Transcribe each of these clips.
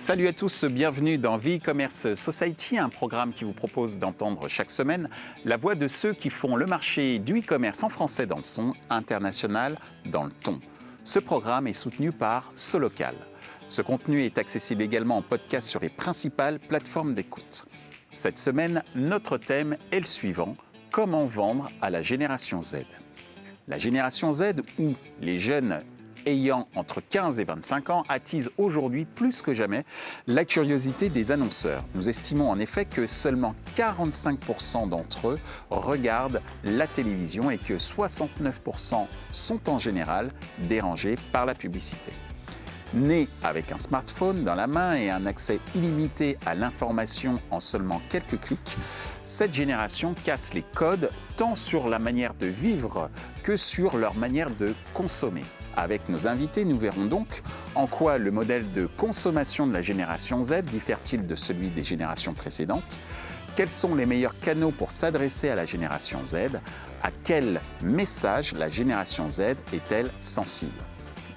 Salut à tous, bienvenue dans The E-Commerce Society, un programme qui vous propose d'entendre chaque semaine la voix de ceux qui font le marché du e-commerce en français dans le son, international dans le ton. Ce programme est soutenu par Solocal. Ce contenu est accessible également en podcast sur les principales plateformes d'écoute. Cette semaine, notre thème est le suivant, comment vendre à la génération Z. La génération Z, ou les jeunes ayant entre 15 et 25 ans, attise aujourd'hui plus que jamais la curiosité des annonceurs. Nous estimons en effet que seulement 45% d'entre eux regardent la télévision et que 69% sont en général dérangés par la publicité. Née avec un smartphone dans la main et un accès illimité à l'information en seulement quelques clics, cette génération casse les codes tant sur la manière de vivre que sur leur manière de consommer. Avec nos invités, nous verrons donc en quoi le modèle de consommation de la génération Z diffère-t-il de celui des générations précédentes, quels sont les meilleurs canaux pour s'adresser à la génération Z, à quel message la génération Z est-elle sensible.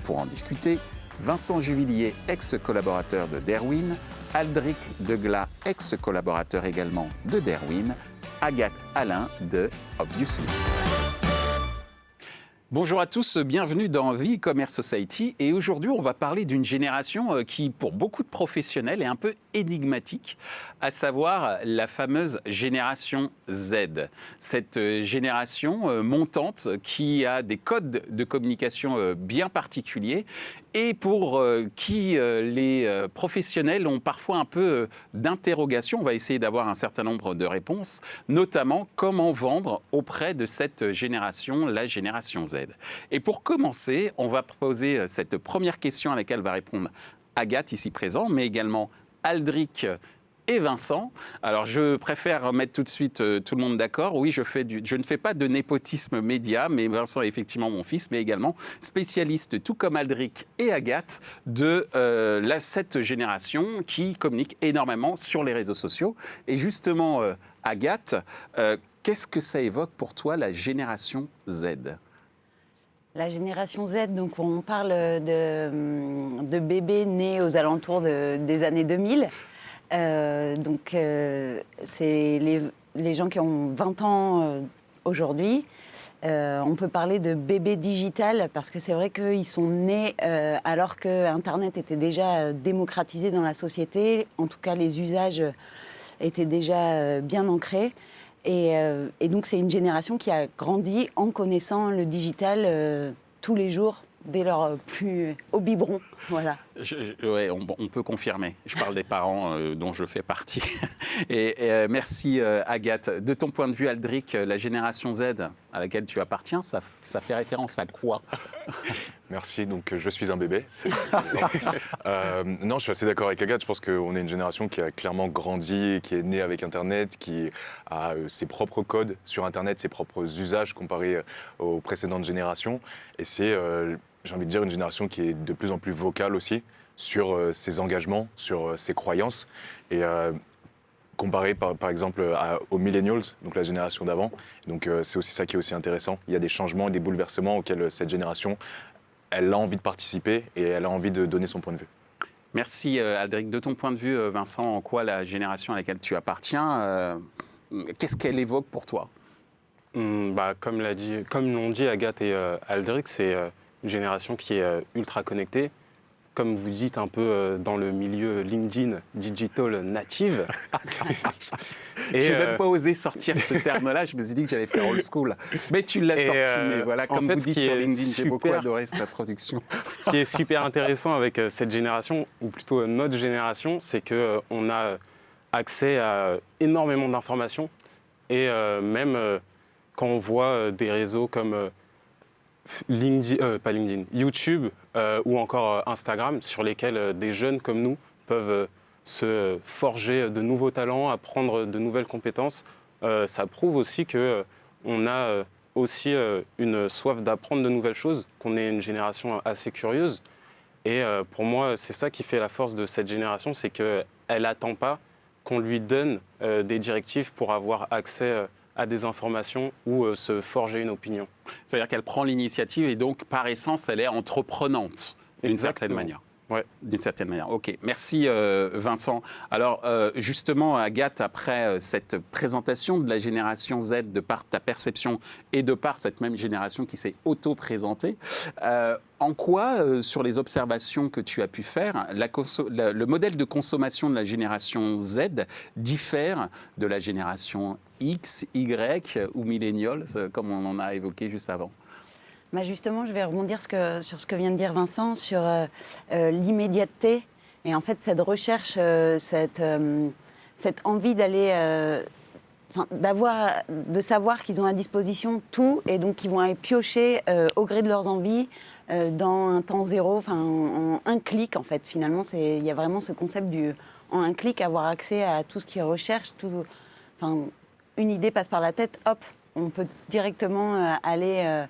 Pour en discuter, Vincent Juvillier, ex-collaborateur de Derwin, Aldric Degla, ex-collaborateur également de Derwin, Agathe Alain de Obviously. Bonjour à tous, bienvenue dans The E-Commerce Society et aujourd'hui on va parler d'une génération qui pour beaucoup de professionnels est un peu énigmatique, à savoir la fameuse génération Z. Cette génération montante qui a des codes de communication bien particuliers et pour qui les professionnels ont parfois un peu d'interrogations. On va essayer d'avoir un certain nombre de réponses, notamment comment vendre auprès de cette génération, la génération Z. Et pour commencer, on va poser cette première question à laquelle va répondre Agathe, ici présent, mais également Aldric et Vincent. Alors, je préfère mettre tout de suite tout le monde d'accord. Oui, je ne fais pas de népotisme média, mais Vincent est effectivement mon fils, mais également spécialiste, tout comme Aldric et Agathe, de cette génération qui communique énormément sur les réseaux sociaux. Et justement, Agathe, qu'est-ce que ça évoque pour toi, la génération Z ? La génération Z, donc on parle de bébés nés aux alentours des années 2000. C'est les gens qui ont 20 ans aujourd'hui. On peut parler de bébés digital parce que c'est vrai qu'ils sont nés alors que Internet était déjà démocratisé dans la société. En tout cas, les usages étaient déjà bien ancrés. Et donc, c'est une génération qui a grandi en connaissant le digital tous les jours, dès leur plus au biberon. Voilà. Ouais, on peut confirmer. Je parle des parents dont je fais partie. Et merci Agathe. De ton point de vue, Aldric, la génération Z à laquelle tu appartiens, ça fait référence à quoi ? Merci, donc je suis un bébé. Non, je suis assez d'accord avec Agathe. Je pense qu'on est une génération qui a clairement grandi, qui est née avec Internet, qui a ses propres codes sur Internet, ses propres usages comparés aux précédentes générations. Et c'est, j'ai envie de dire, une génération qui est de plus en plus vocale aussi sur ses engagements, sur ses croyances. Et comparé par exemple aux millennials, donc la génération d'avant. Donc c'est aussi ça qui est aussi intéressant. Il y a des changements et des bouleversements auxquels cette génération elle a envie de participer et elle a envie de donner son point de vue. Merci Aldric. De ton point de vue, Vincent, en quoi la génération à laquelle tu appartiens, qu'est-ce qu'elle évoque pour toi ? Comme l'ont dit Agathe et Aldric, c'est une génération qui est ultra connectée. Comme vous dites, un peu dans le milieu LinkedIn, digital native. Je n'ai même pas osé sortir ce terme-là, je me suis dit que j'allais faire old school. Mais tu l'as sorti, mais voilà, comme vous dites sur LinkedIn, j'ai beaucoup adoré cette introduction. Ce qui est super intéressant avec cette génération, ou plutôt notre génération, c'est qu'on a accès à énormément d'informations. Et même quand on voit des réseaux comme YouTube ou encore Instagram, sur lesquels des jeunes comme nous peuvent se forger de nouveaux talents, apprendre de nouvelles compétences. Ça prouve aussi qu'on a aussi une soif d'apprendre de nouvelles choses, qu'on est une génération assez curieuse. Et pour moi, c'est ça qui fait la force de cette génération, c'est qu'elle n'attend pas qu'on lui donne des directives pour avoir accès à des informations ou se forger une opinion. C'est-à-dire qu'elle prend l'initiative et donc, par essence, elle est entreprenante, d'une certaine manière. Ouais. D'une certaine manière. Ok, merci Vincent. Alors justement, Agathe, après cette présentation de la génération Z, de par ta perception et de par cette même génération qui s'est auto-présentée, en quoi, sur les observations que tu as pu faire, le modèle de consommation de la génération Z diffère de la génération X, Y ou millennials, comme on en a évoqué juste avant? Bah justement, je vais rebondir sur ce que vient de dire Vincent, sur l'immédiateté. Et en fait, cette recherche, cette envie d'aller, de savoir qu'ils ont à disposition tout, et donc qu'ils vont aller piocher au gré de leurs envies dans un temps zéro, en un clic en fait. Finalement, il y a vraiment ce concept en un clic, avoir accès à tout ce qu'ils recherchent. Une idée passe par la tête, hop, on peut directement aller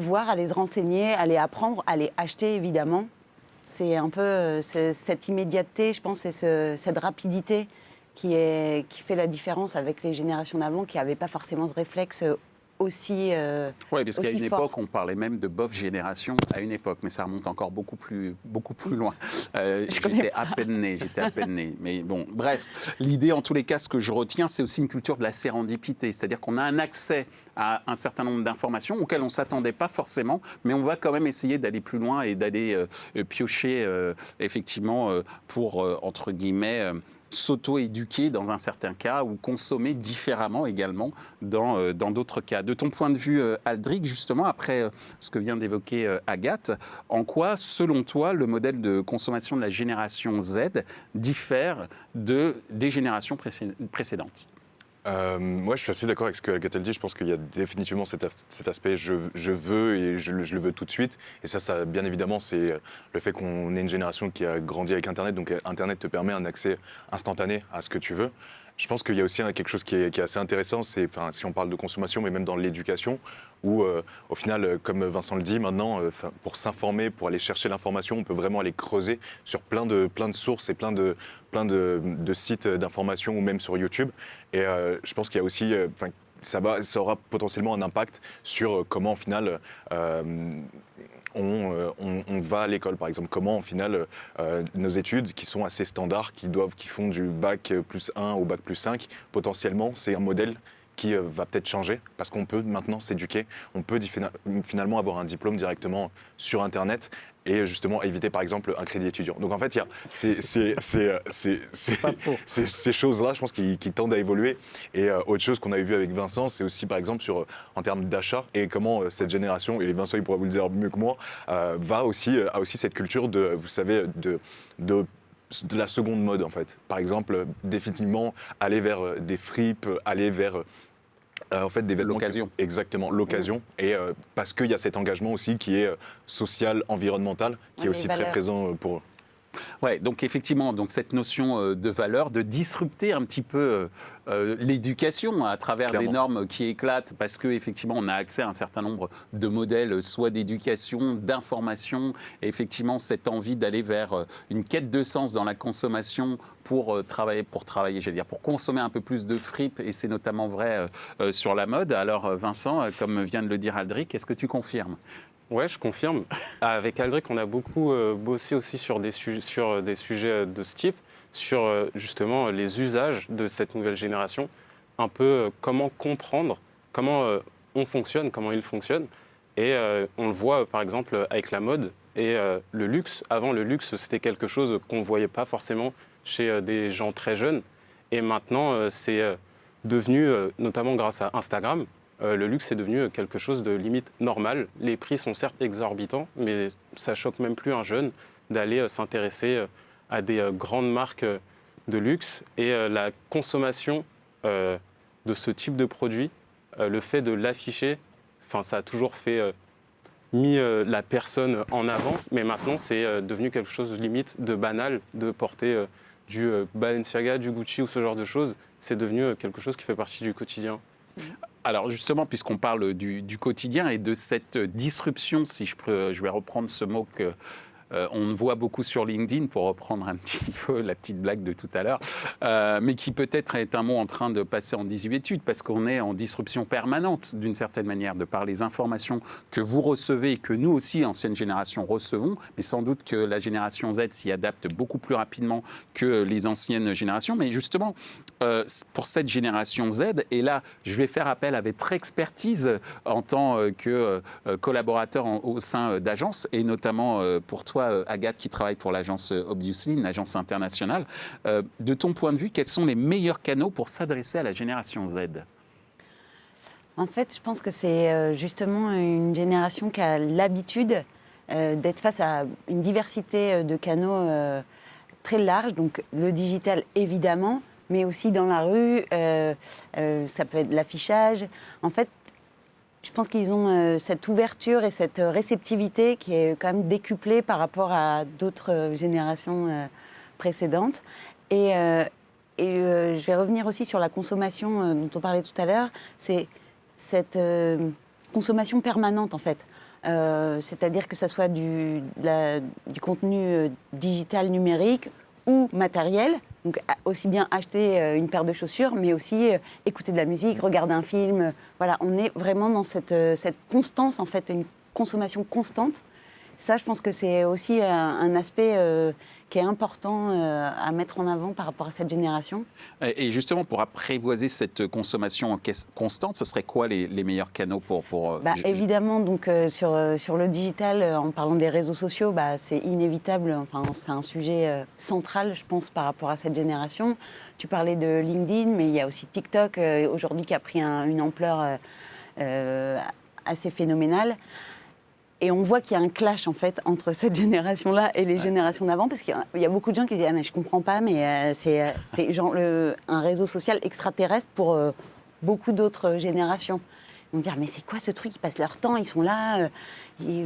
voir, aller se renseigner, aller apprendre, aller acheter évidemment. C'est un peu cette immédiateté, je pense, et cette rapidité qui fait la différence avec les générations d'avant qui n'avaient pas forcément ce réflexe aussi Oui, parce qu'à une fort. époque, on parlait même de bof génération à une époque, mais ça remonte encore beaucoup plus loin. J'étais à peine né. Mais bon, bref, l'idée, en tous les cas, ce que je retiens, c'est aussi une culture de la sérendipité, c'est-à-dire qu'on a un accès à un certain nombre d'informations auxquelles on ne s'attendait pas forcément, mais on va quand même essayer d'aller plus loin et d'aller piocher, effectivement, pour, entre guillemets, s'auto-éduquer dans un certain cas ou consommer différemment également dans d'autres cas. De ton point de vue, Aldric, justement, après ce que vient d'évoquer Agathe, en quoi, selon toi, le modèle de consommation de la génération Z diffère des générations précédentes? Moi, je suis assez d'accord avec ce que Agathe dit. Je pense qu'il y a définitivement cet aspect je veux et je le veux tout de suite. Et ça, bien évidemment, c'est le fait qu'on ait une génération qui a grandi avec Internet. Donc, Internet te permet un accès instantané à ce que tu veux. Je pense qu'il y a aussi quelque chose qui est assez intéressant, c'est si on parle de consommation, mais même dans l'éducation, où au final, comme Vincent le dit, maintenant, pour s'informer, pour aller chercher l'information, on peut vraiment aller creuser sur plein de sources et plein de sites d'information ou même sur YouTube. Et je pense qu'il y a aussi, ça aura potentiellement un impact sur comment, au final, on va à l'école, par exemple. Comment, au final, nos études, qui sont assez standards, qui font du bac plus 1 au bac plus 5, potentiellement, c'est un modèle qui va peut-être changer, parce qu'on peut maintenant s'éduquer, on peut finalement avoir un diplôme directement sur Internet, et justement éviter par exemple un crédit étudiant. Donc en fait, il y a ces choses-là, je pense, qui tendent à évoluer. Et autre chose qu'on avait vu avec Vincent, c'est aussi par exemple en termes d'achat, et comment cette génération, et Vincent il pourra vous le dire mieux que moi, a aussi cette culture de, vous savez, de la seconde mode en fait. Par exemple, définitivement aller vers des fripes, aller vers en fait, des vêtements. L'occasion. Exactement, l'occasion. Et parce qu'il y a cet engagement aussi qui est social, environnemental, qui est aussi très présent pour eux. Ouais, donc effectivement, donc cette notion de valeur, de disrupter un petit peu l'éducation à travers des normes qui éclatent, parce qu'effectivement, on a accès à un certain nombre de modèles, soit d'éducation, d'information, et effectivement, cette envie d'aller vers une quête de sens dans la consommation pour travailler, j'allais dire, pour consommer un peu plus de fripe, et c'est notamment vrai sur la mode. Alors Vincent, comme vient de le dire Aldric, est-ce que tu confirmes ? Ouais, je confirme. Avec Aldric, on a beaucoup bossé aussi sur des sujets de ce type, sur justement les usages de cette nouvelle génération, un peu comment comprendre, comment on fonctionne, comment il fonctionne. Et on le voit par exemple avec la mode et le luxe. Avant, le luxe, c'était quelque chose qu'on ne voyait pas forcément chez des gens très jeunes. Et maintenant, c'est devenu, notamment grâce à Instagram, le luxe est devenu quelque chose de limite normal. Les prix sont certes exorbitants, mais ça choque même plus un jeune d'aller s'intéresser à des grandes marques de luxe. Et la consommation de ce type de produit, le fait de l'afficher, ça a toujours mis la personne en avant, mais maintenant c'est devenu quelque chose de limite de banal de porter du Balenciaga, du Gucci ou ce genre de choses. C'est devenu quelque chose qui fait partie du quotidien. Alors justement, puisqu'on parle du quotidien et de cette disruption, si je vais reprendre ce mot que on ne voit beaucoup sur LinkedIn, pour reprendre un petit peu la petite blague de tout à l'heure, mais qui peut-être est un mot en train de passer en désuétude, parce qu'on est en disruption permanente, d'une certaine manière, de par les informations que vous recevez et que nous aussi, ancienne génération, recevons, mais sans doute que la génération Z s'y adapte beaucoup plus rapidement que les anciennes générations. Mais justement, pour cette génération Z, et là, je vais faire appel à votre expertise en tant que collaborateur au sein d'agences, et notamment pour toi, Agathe, qui travaille pour l'agence Obviously, une agence internationale. De ton point de vue, quels sont les meilleurs canaux pour s'adresser à la génération Z ? En fait, je pense que c'est justement une génération qui a l'habitude d'être face à une diversité de canaux très large, donc le digital évidemment, mais aussi dans la rue, ça peut être l'affichage. En fait, je pense qu'ils ont cette ouverture et cette réceptivité qui est quand même décuplée par rapport à d'autres générations précédentes. Et je vais revenir aussi sur la consommation dont on parlait tout à l'heure. C'est cette consommation permanente, en fait. C'est-à-dire que ça soit du contenu digital numérique ou matériel, donc aussi bien acheter une paire de chaussures, mais aussi écouter de la musique, regarder un film. Voilà, on est vraiment dans cette constance, en fait, une consommation constante. Ça, je pense que c'est aussi un aspect qui est important à mettre en avant par rapport à cette génération. Et justement, pour apprivoiser cette consommation constante, ce serait quoi les meilleurs canaux pour évidemment, donc, sur le digital, en parlant des réseaux sociaux, c'est inévitable. Enfin, c'est un sujet central, je pense, par rapport à cette génération. Tu parlais de LinkedIn, mais il y a aussi TikTok, aujourd'hui, qui a pris une ampleur assez phénoménale. Et on voit qu'il y a un clash, en fait, entre cette génération-là et les générations d'avant, parce qu'il y a beaucoup de gens qui disent « Ah, mais je comprends pas, mais c'est genre un réseau social extraterrestre pour beaucoup d'autres générations. » Ils vont dire « Mais c'est quoi ce truc? Ils passent leur temps, ils sont là. »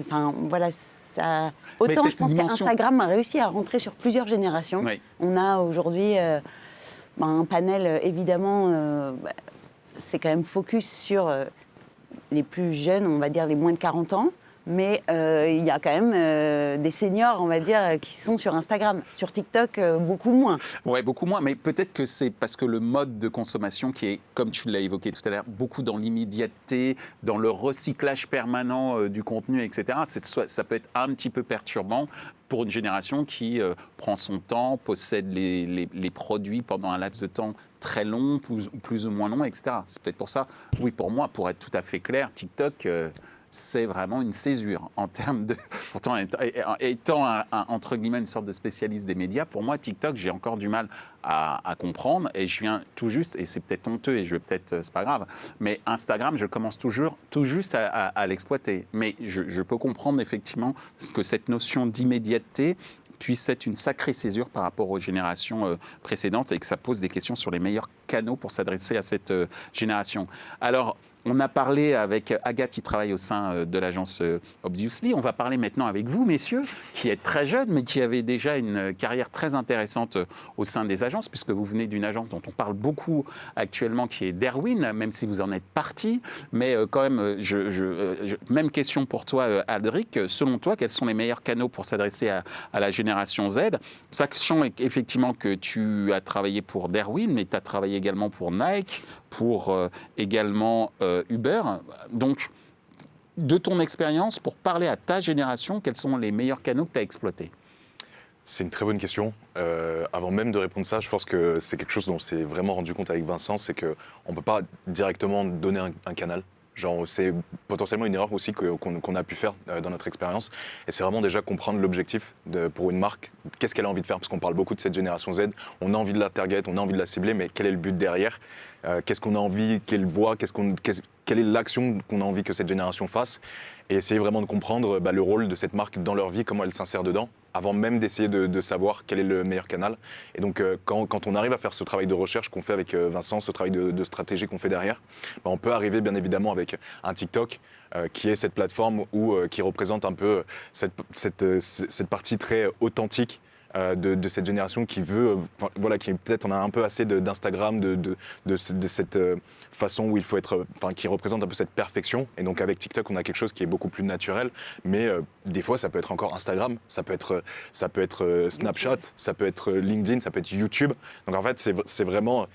Enfin, voilà, ça... Autant je pense qu'Instagram a réussi à rentrer sur plusieurs générations. Oui. On a aujourd'hui un panel, évidemment, c'est quand même focus sur les plus jeunes, on va dire les moins de 40 ans. Mais il y a quand même des seniors, on va dire, qui sont sur Instagram. Sur TikTok, beaucoup moins. Oui, beaucoup moins. Mais peut-être que c'est parce que le mode de consommation qui est, comme tu l'as évoqué tout à l'heure, beaucoup dans l'immédiateté, dans le recyclage permanent du contenu, etc. Ça peut être un petit peu perturbant pour une génération qui prend son temps, possède les produits pendant un laps de temps très long, plus ou moins long, etc. C'est peut-être pour ça, oui, pour moi, pour être tout à fait clair, TikTok... c'est vraiment une césure en termes de... Pourtant, étant entre guillemets une sorte de spécialiste des médias, pour moi, TikTok, j'ai encore du mal à comprendre. Et je viens tout juste, et c'est peut-être honteux, et c'est pas grave, mais Instagram, je commence tout juste à l'exploiter. Mais je peux comprendre effectivement que cette notion d'immédiateté puisse être une sacrée césure par rapport aux générations précédentes et que ça pose des questions sur les meilleurs canaux pour s'adresser à cette génération. Alors, on a parlé avec Agathe qui travaille au sein de l'agence Obviously. On va parler maintenant avec vous, messieurs, qui êtes très jeunes, mais qui avez déjà une carrière très intéressante au sein des agences, puisque vous venez d'une agence dont on parle beaucoup actuellement, qui est Derwent, même si vous en êtes parti. Mais quand même, même question pour toi, Aldric. Selon toi, quels sont les meilleurs canaux pour s'adresser à la génération Z? Sachant effectivement que tu as travaillé pour Derwent, mais tu as travaillé également pour Nike, pour également Uber. Donc, de ton expérience, pour parler à ta génération, quels sont les meilleurs canaux que tu as exploités? C'est une très bonne question. Avant même de répondre ça, je pense que c'est quelque chose dont on s'est vraiment rendu compte avec Vincent, c'est qu'on ne peut pas directement donner un canal. Genre, c'est potentiellement une erreur aussi qu'on a pu faire dans notre expérience. Et c'est vraiment déjà comprendre l'objectif pour une marque. Qu'est-ce qu'elle a envie de faire? Parce qu'on parle beaucoup de cette génération Z. On a envie de la target, on a envie de la cibler, mais quel est le but derrière? Qu'est-ce qu'on a envie qu'elle voit? Quelle est l'action qu'on a envie que cette génération fasse? Et essayer vraiment de comprendre le rôle de cette marque dans leur vie, comment elle s'insère dedans, avant même d'essayer de savoir quel est le meilleur canal. Et donc, quand on arrive à faire ce travail de recherche qu'on fait avec Vincent, ce travail de stratégie qu'on fait derrière, on peut arriver bien évidemment avec un TikTok qui est cette plateforme qui représente un peu cette partie très authentique de cette génération qui veut, voilà, qui peut-être en a un peu assez d'Instagram, de cette façon où il faut être, qui représente un peu cette perfection. Et donc avec TikTok, on a quelque chose qui est beaucoup plus naturel, mais des fois, ça peut être encore Instagram, ça peut être Snapchat, ça peut être LinkedIn, ça peut être YouTube. Donc en fait, c'est vraiment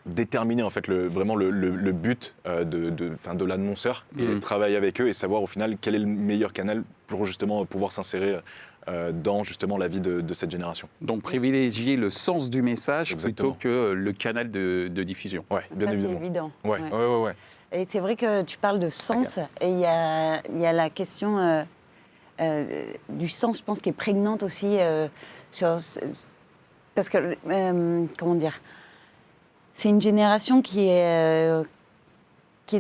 déterminer en fait vraiment le but de l'annonceur et de travailler avec eux et savoir au final quel est le meilleur canal pour justement pouvoir s'insérer dans justement la vie de cette génération. Donc privilégier le sens du message Exactement. plutôt que le canal de diffusion. Ouais, bien Ça, c'est évidemment. évident. Ouais. Et c'est vrai que tu parles de sens, et il y a la question du sens, je pense, qui est prégnante aussi parce que, comment dire, c'est une génération qui est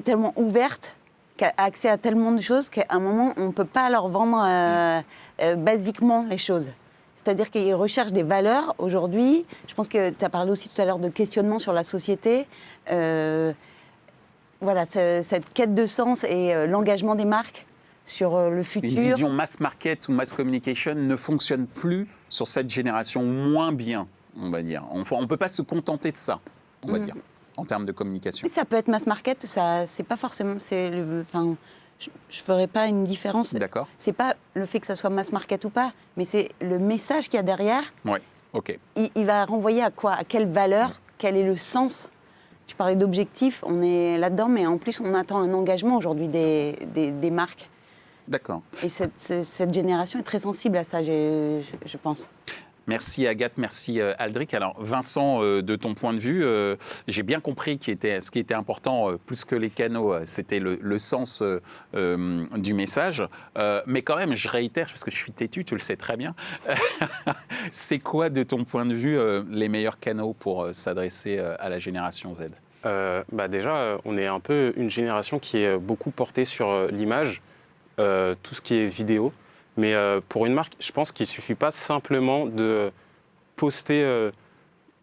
tellement ouverte, qui a accès à tellement de choses qu'à un moment, on ne peut pas leur vendre basiquement les choses. C'est-à-dire qu'ils recherchent des valeurs aujourd'hui. Je pense que tu as parlé aussi tout à l'heure de questionnement sur la société. Voilà, cette quête de sens et l'engagement des marques sur le futur. Une vision mass market ou mass communication ne fonctionne plus sur cette génération, moins bien, on va dire. On ne peut pas se contenter de ça, on va dire, en termes de communication. Oui, ça peut être mass market, ça, c'est pas forcément. Je ne ferai pas une différence. D'accord. C'est pas le fait que ça soit mass market ou pas, mais c'est le message qu'il y a derrière. Oui, ok. Il va renvoyer à quoi? À quelle valeur? Quel est le sens? Tu parlais d'objectifs, on est là-dedans, mais en plus, on attend un engagement aujourd'hui des marques. D'accord. Et cette génération est très sensible à ça, je pense. Merci Agathe, merci Aldric. Alors Vincent, de ton point de vue, j'ai bien compris ce qui était important, plus que les canaux, c'était le sens du message. Mais quand même, je réitère, parce que je suis têtu, tu le sais très bien, c'est quoi de ton point de vue les meilleurs canaux pour s'adresser à la génération Z? Déjà, on est un peu une génération qui est beaucoup portée sur l'image, tout ce qui est vidéo. Mais pour une marque, je pense qu'il ne suffit pas simplement de poster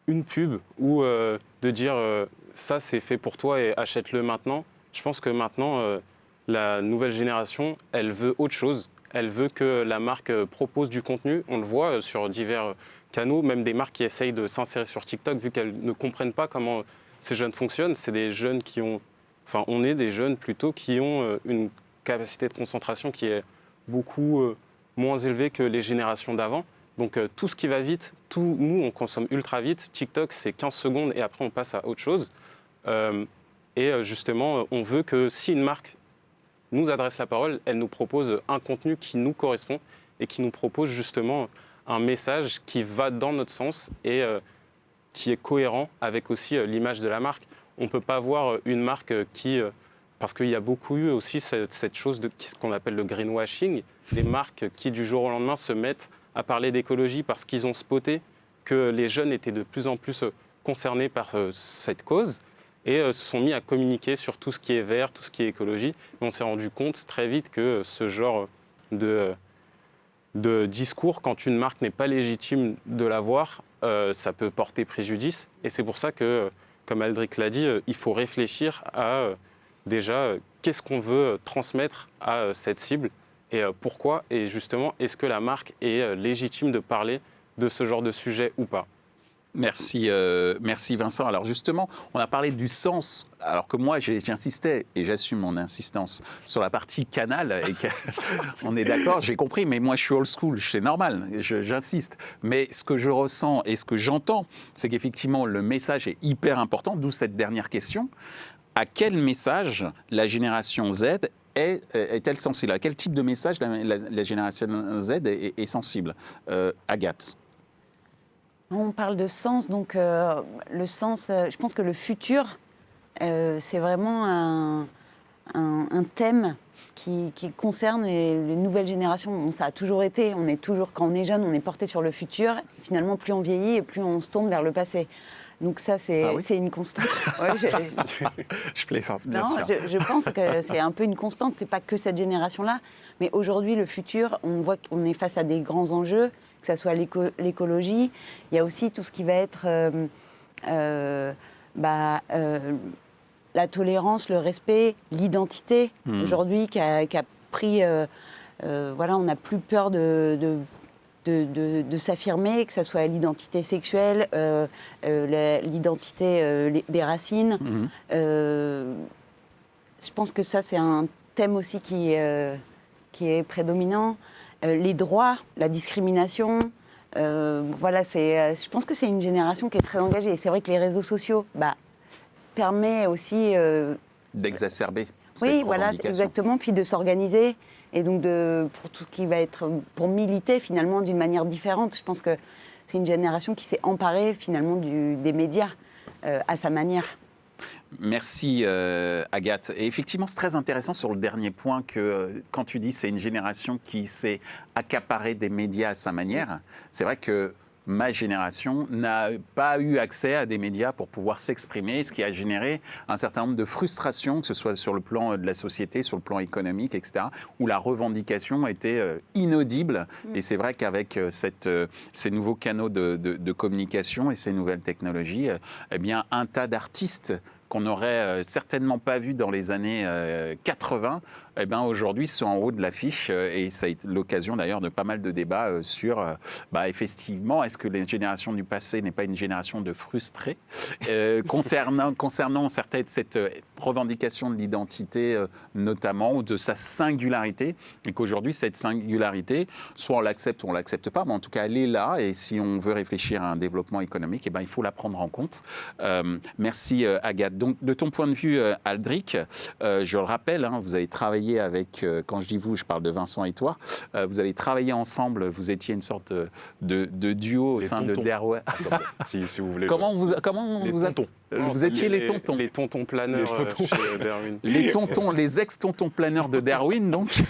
une pub ou de dire ça c'est fait pour toi et achète-le maintenant. Je pense que maintenant, la nouvelle génération, elle veut autre chose. Elle veut que la marque propose du contenu. On le voit sur divers canaux, même des marques qui essayent de s'insérer sur TikTok, vu qu'elles ne comprennent pas comment ces jeunes fonctionnent. C'est des jeunes qui ont... Enfin, on est des jeunes plutôt qui ont une capacité de concentration qui est beaucoup moins élevée que les générations d'avant. Donc tout ce qui va vite, nous on consomme ultra vite. TikTok c'est 15 secondes et après on passe à autre chose. Justement, on veut que si une marque nous adresse la parole, elle nous propose un contenu qui nous correspond et qui nous propose justement un message qui va dans notre sens et qui est cohérent avec aussi l'image de la marque. On ne peut pas voir une marque qui... Parce qu'il y a beaucoup eu aussi cette chose de ce qu'on appelle le greenwashing, des marques qui du jour au lendemain se mettent à parler d'écologie parce qu'ils ont spoté que les jeunes étaient de plus en plus concernés par cette cause et se sont mis à communiquer sur tout ce qui est vert, tout ce qui est écologie. Et on s'est rendu compte très vite que ce genre de discours, quand une marque n'est pas légitime de l'avoir, ça peut porter préjudice. Et c'est pour ça que, comme Aldric l'a dit, il faut réfléchir à... Déjà, qu'est-ce qu'on veut transmettre à cette cible et pourquoi? Et justement, est-ce que la marque est légitime de parler de ce genre de sujet ou pas? Merci, merci Vincent. Alors justement, on a parlé du sens, alors que moi j'insistais, et j'assume mon insistance, sur la partie canal, et on est d'accord, j'ai compris, mais moi je suis old school, c'est normal, j'insiste. Mais ce que je ressens et ce que j'entends, c'est qu'effectivement le message est hyper important, d'où cette dernière question. À quel message la génération Z est-elle sensible? À quel type de message la génération Z est sensible? Agathe. On parle de sens, donc le sens, je pense que le futur, c'est vraiment un thème qui concerne les nouvelles générations. Bon, ça a toujours été, quand on est jeune, on est porté sur le futur. Finalement, plus on vieillit et plus on se tourne vers le passé. Donc ça, c'est une constante. Ouais, je plaisante, bien non, sûr. je pense que c'est un peu une constante. C'est pas que cette génération-là, mais aujourd'hui, le futur, on voit qu'on est face à des grands enjeux, que ce soit l'écologie. Il y a aussi tout ce qui va être la tolérance, le respect, l'identité. Aujourd'hui, qui a pris... on n'a plus peur de de s'affirmer, que ce soit l'identité sexuelle, l'identité des racines. Je pense que ça, c'est un thème aussi qui est prédominant. Les droits, la discrimination. Voilà, je pense que c'est une génération qui est très engagée. Et c'est vrai que les réseaux sociaux permettent aussi... d'exacerber cette oui, voilà, revendication. exactement. Puis de s'organiser. Et donc, pour tout ce qui va être... Pour militer, finalement, d'une manière différente. Je pense que c'est une génération qui s'est emparée, finalement, des médias à sa manière. Merci Agathe. Et effectivement, c'est très intéressant sur le dernier point que quand tu dis c'est une génération qui s'est accaparée des médias à sa manière, c'est vrai que ma génération n'a pas eu accès à des médias pour pouvoir s'exprimer, ce qui a généré un certain nombre de frustrations, que ce soit sur le plan de la société, sur le plan économique, etc., où la revendication était inaudible. Et c'est vrai qu'avec ces nouveaux canaux de communication et ces nouvelles technologies, eh bien, un tas d'artistes qu'on n'aurait certainement pas vu dans les années 80, eh ben aujourd'hui sont en haut de l'affiche et ça a été l'occasion d'ailleurs de pas mal de débats sur, effectivement, est-ce que les générations du passé n'est pas une génération de frustrés concernant cette revendication de l'identité notamment, ou de sa singularité, et qu'aujourd'hui cette singularité, soit on l'accepte ou on l'accepte pas, mais en tout cas elle est là, et si on veut réfléchir à un développement économique, eh ben, il faut la prendre en compte. Merci Agathe. Donc de ton point de vue Aldric, je le rappelle, vous avez travaillé avec, quand je dis vous, je parle de Vincent et toi, vous avez travaillé ensemble, vous étiez une sorte de duo au sein de Derwin. si vous voulez. Comment vous tontons. Vous étiez les tontons. Les tontons planeurs chez Derwin. Les ex-tontons planeurs de Derwin, donc.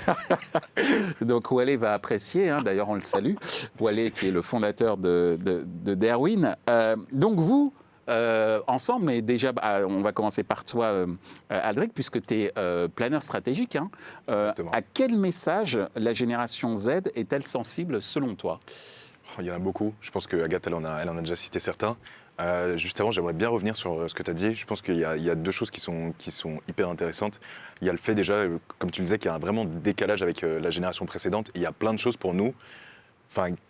Donc Wally va apprécier, d'ailleurs on le salue. Wally qui est le fondateur de Derwin. Donc vous, ensemble, mais déjà, on va commencer par toi, Aldric, puisque tu es planeur stratégique. À quel message la génération Z est-elle sensible selon toi ? Il y en a beaucoup. Je pense qu'Agathe, elle en a déjà cité certains. Juste avant, j'aimerais bien revenir sur ce que tu as dit. Je pense qu'il y a deux choses qui sont hyper intéressantes. Il y a le fait déjà, comme tu le disais, qu'il y a vraiment un décalage avec la génération précédente. Et il y a plein de choses pour nous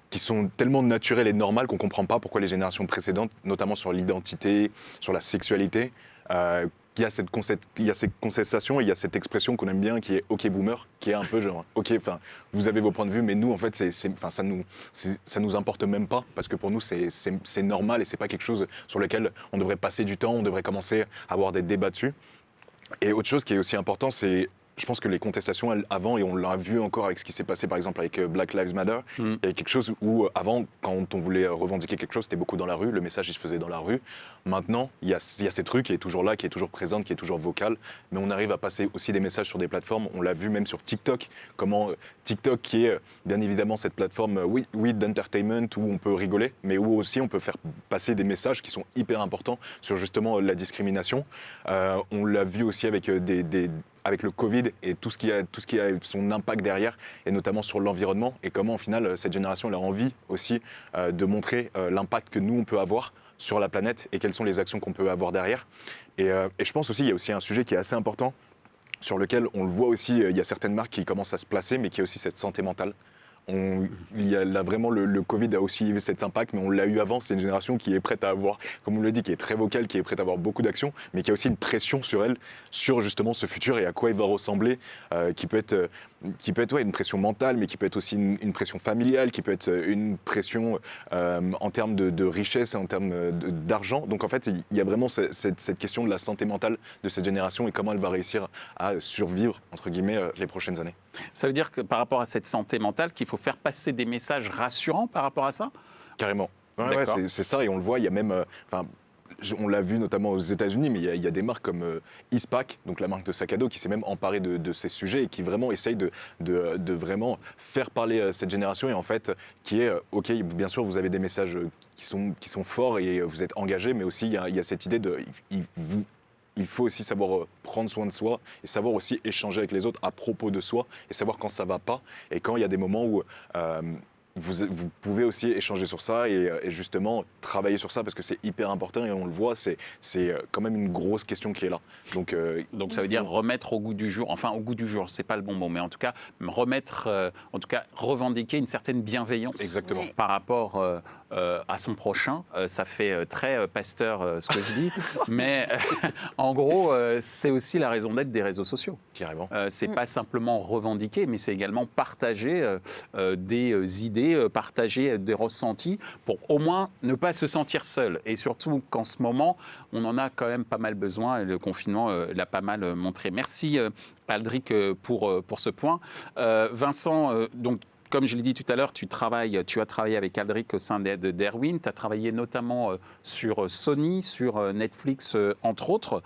qui sont tellement naturelles et normales qu'on ne comprend pas pourquoi les générations précédentes, notamment sur l'identité, sur la sexualité, il y a cette contestation, il y a cette expression qu'on aime bien qui est « OK boomer », qui est un peu genre « OK, vous avez vos points de vue, mais nous, en fait, ça nous importe même pas, parce que pour nous, c'est normal et c'est pas quelque chose sur lequel on devrait passer du temps, on devrait commencer à avoir des débats dessus ». Et autre chose qui est aussi important, c'est... Je pense que les contestations, avant, et on l'a vu encore avec ce qui s'est passé par exemple avec Black Lives Matter, il y a quelque chose où avant, quand on voulait revendiquer quelque chose, c'était beaucoup dans la rue, le message il se faisait dans la rue. Maintenant, il y a ces trucs qui est toujours là, qui est toujours présente, qui est toujours vocale, mais on arrive à passer aussi des messages sur des plateformes. On l'a vu même sur TikTok, comment TikTok qui est bien évidemment cette plateforme d'entertainment où on peut rigoler, mais où aussi on peut faire passer des messages qui sont hyper importants sur justement la discrimination. On l'a vu aussi avec avec le Covid et tout ce qui a son impact derrière, et notamment sur l'environnement, et comment, au final, cette génération elle a envie aussi de montrer l'impact que nous, on peut avoir sur la planète et quelles sont les actions qu'on peut avoir derrière. Et je pense aussi, il y a aussi un sujet qui est assez important, sur lequel on le voit aussi, il y a certaines marques qui commencent à se placer, mais qui est aussi cette santé mentale. Il y a là vraiment le Covid a aussi eu cet impact, mais on l'a eu avant. C'est une génération qui est prête à avoir, comme on le dit, qui est très vocale, qui est prête à avoir beaucoup d'actions, mais qui a aussi une pression sur elle, sur justement ce futur et à quoi il va ressembler, qui peut être une pression mentale, mais qui peut être aussi une pression familiale, qui peut être une pression en termes de richesse et en termes d'argent. Donc en fait, il y a vraiment cette question de la santé mentale de cette génération et comment elle va réussir à survivre, entre guillemets, les prochaines années. Ça veut dire que par rapport à cette santé mentale, qu'il faut faire passer des messages rassurants par rapport à ça ? Carrément. Ouais, c'est ça, et on le voit, il y a même... on l'a vu notamment aux États-Unis, mais il y a des marques comme Eastpak, donc la marque de sac à dos, qui s'est même emparée de ces sujets et qui vraiment essaye de vraiment faire parler cette génération, et en fait, qui est, OK, bien sûr, vous avez des messages qui sont forts et vous êtes engagés, mais aussi il y a cette idée il faut aussi savoir prendre soin de soi et savoir aussi échanger avec les autres à propos de soi et savoir quand ça va pas et quand il y a des moments où vous pouvez aussi échanger sur ça et justement travailler sur ça parce que c'est hyper important et on le voit, c'est quand même une grosse question qui est là. Donc ça veut dire remettre au goût du jour, enfin au goût du jour, c'est pas le bon mot, mais en tout cas revendiquer une certaine bienveillance Exactement. par rapport à son prochain. Ça fait très Pasteur ce que je dis, mais en gros, c'est aussi la raison d'être des réseaux sociaux. Carrément. C'est pas simplement revendiquer, mais c'est également partager des idées, partager des ressentis pour au moins ne pas se sentir seul. Et surtout qu'en ce moment, on en a quand même pas mal besoin et le confinement l'a pas mal montré. Merci Aldric pour ce point. Vincent, donc comme je l'ai dit tout à l'heure, tu as travaillé avec Aldric au sein de Derwent. Tu as travaillé notamment sur Sony, sur Netflix, entre autres.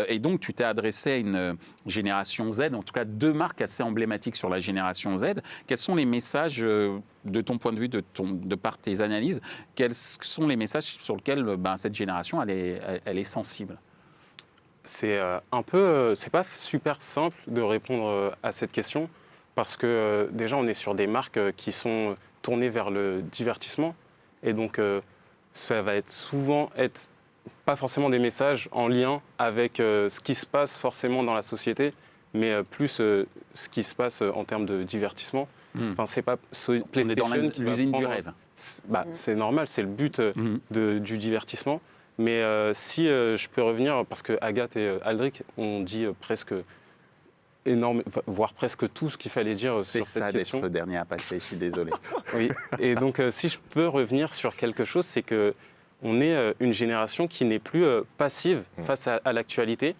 Et donc, tu t'es adressé à une génération Z, en tout cas 2 marques assez emblématiques sur la génération Z. Quels sont les messages, de ton point de vue, de par tes analyses, quels sont les messages sur lesquels cette génération, elle est sensible? C'est c'est pas super simple de répondre à cette question. Parce que déjà, on est sur des marques qui sont tournées vers le divertissement. Et donc, ça va souvent être pas forcément des messages en lien avec ce qui se passe forcément dans la société, mais plus ce qui se passe en termes de divertissement. Enfin, c'est pas on est dans l'usine du rêve. C'est normal, c'est le but du divertissement. Mais si je peux revenir, parce que Agathe et Aldric ont dit presque énorme, voire presque tout ce qu'il fallait dire sur cette question. C'est ça d'être le dernier à passer, je suis désolé. Oui, et donc si je peux revenir sur quelque chose, c'est qu'on est une génération qui n'est plus passive face à l'actualité.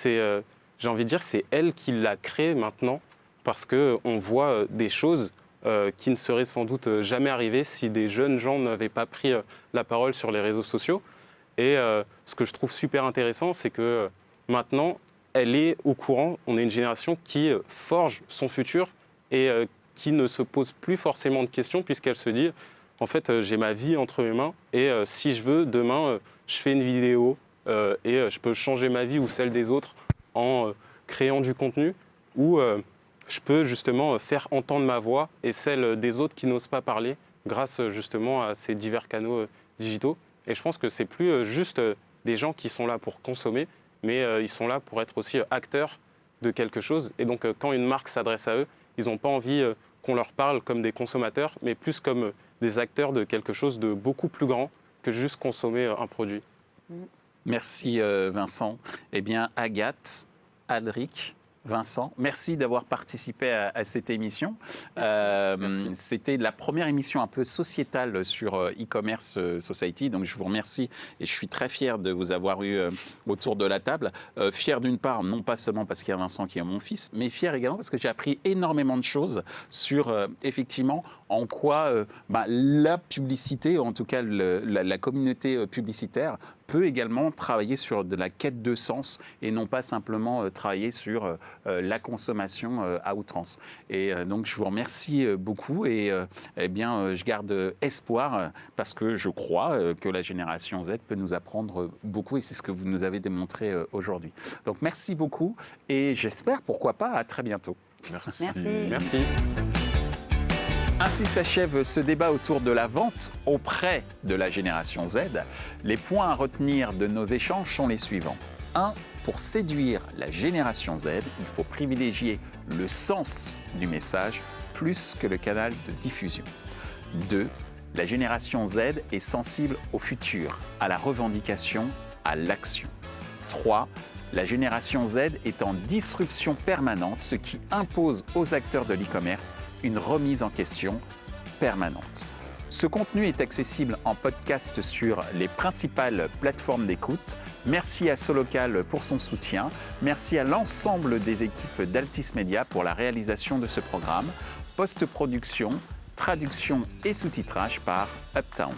J'ai envie de dire, c'est elle qui l'a créée maintenant, parce qu'on voit des choses qui ne seraient sans doute jamais arrivées si des jeunes gens n'avaient pas pris la parole sur les réseaux sociaux. Et ce que je trouve super intéressant, c'est que maintenant, elle est au courant, on est une génération qui forge son futur et qui ne se pose plus forcément de questions puisqu'elle se dit, en fait, j'ai ma vie entre mes mains et si je veux, demain, je fais une vidéo et je peux changer ma vie ou celle des autres en créant du contenu ou je peux justement faire entendre ma voix et celle des autres qui n'osent pas parler grâce justement à ces divers canaux digitaux. Et je pense que c'est plus juste des gens qui sont là pour consommer, mais ils sont là pour être aussi acteurs de quelque chose. Et donc, quand une marque s'adresse à eux, ils n'ont pas envie qu'on leur parle comme des consommateurs, mais plus comme des acteurs de quelque chose de beaucoup plus grand que juste consommer un produit. Merci Vincent. Eh bien, Agathe, Aldric, Vincent, merci d'avoir participé à cette émission. C'était la première émission un peu sociétale sur e-commerce society, donc je vous remercie et je suis très fier de vous avoir eu autour de la table. Fier d'une part, non pas seulement parce qu'il y a Vincent qui est mon fils, mais fier également parce que j'ai appris énormément de choses sur effectivement en quoi la publicité, ou en tout cas la communauté publicitaire, peut également travailler sur de la quête de sens et non pas simplement travailler sur la consommation à outrance. Et donc, je vous remercie beaucoup et je garde espoir parce que je crois que la génération Z peut nous apprendre beaucoup et c'est ce que vous nous avez démontré aujourd'hui. Donc, merci beaucoup et j'espère, pourquoi pas, à très bientôt. Merci. Merci. Ainsi s'achève ce débat autour de la vente auprès de la génération Z. Les points à retenir de nos échanges sont les suivants. 1. Pour séduire la génération Z, il faut privilégier le sens du message plus que le canal de diffusion. 2. La génération Z est sensible au futur, à la revendication, à l'action. 3. La génération Z est en disruption permanente, ce qui impose aux acteurs de l'e-commerce une remise en question permanente. Ce contenu est accessible en podcast sur les principales plateformes d'écoute. Merci à Solocal pour son soutien. Merci à l'ensemble des équipes d'Altis Media pour la réalisation de ce programme. Post-production, traduction et sous-titrage par Uptown.